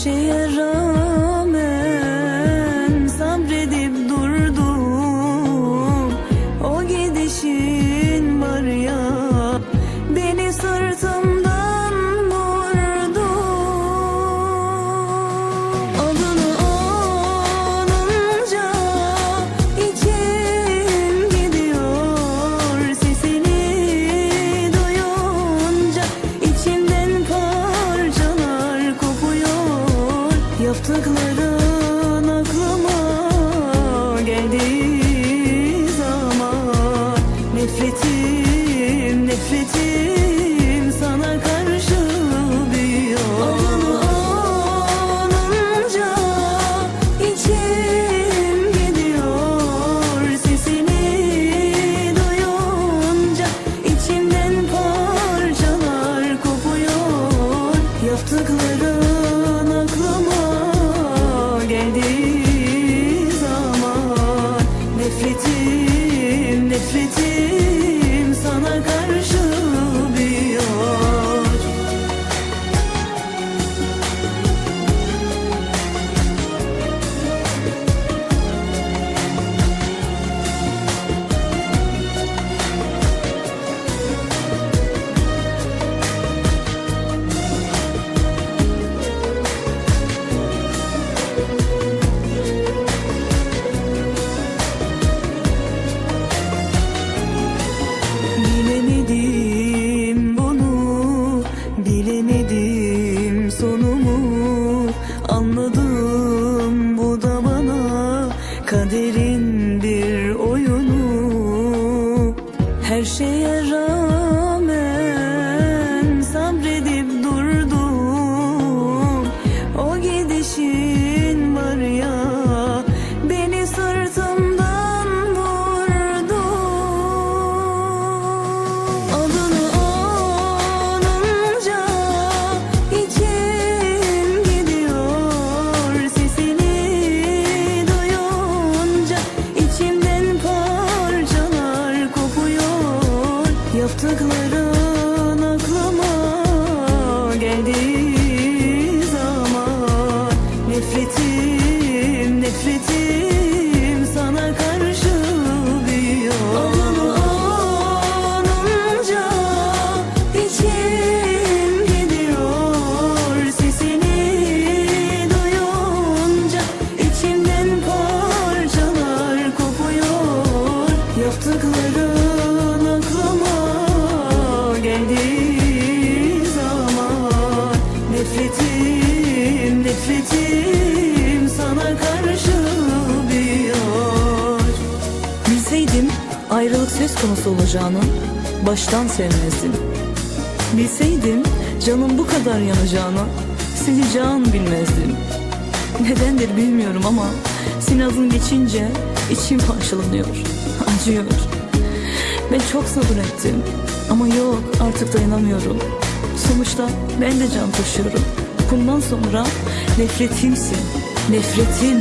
şeye rağmen sabredip durdum. O gidişin var ya, beni sırtımdan vurdu. Adını anınca içim gidiyor, sesini duyunca içimden parçalar kopuyor. Yaptıkların aklıma geldiği zaman nefretim, nefretim sana karşı büyüyor. Adını anınca içim gidiyor, sesini duyunca içimden parçalar kopuyor. Yaptıkların aklıma geldiği zaman nefretim, nefretim sana karşı büyüyor. Bilemedim bunu, bilemedim sonumu. Anladım bu da bana kaderin bir oyunu. Her şeye rağmen sabredip durdum. O gidişin var ya, beni sırtımdan vurdu. Adını anınca içim gidiyor, sesini duyunca içimden parçalar kopuyor. Yaptıkların aklıma geldiği zaman nefretim, nefretim sana karşı büyüyor. Adını anınca içim gidiyor, sesini duyunca içimden parçalar kopuyor. Yaptıkların aklıma geldiği zaman nefretim, nefretim sana karşı büyüyor. Bilseydim ayrılık söz konusu olacağını baştan sevmezdim. Bilseydim canım bu kadar yanacağını seni can bilmezdim. Nedendir bilmiyorum ama sinazın geçince içim parçalanıyor, acıyor. Ben çok sabır ettim ama yok, artık dayanamıyorum. Sonuçta ben de can taşıyorum. Bundan sonra nefretimsin, nefretim.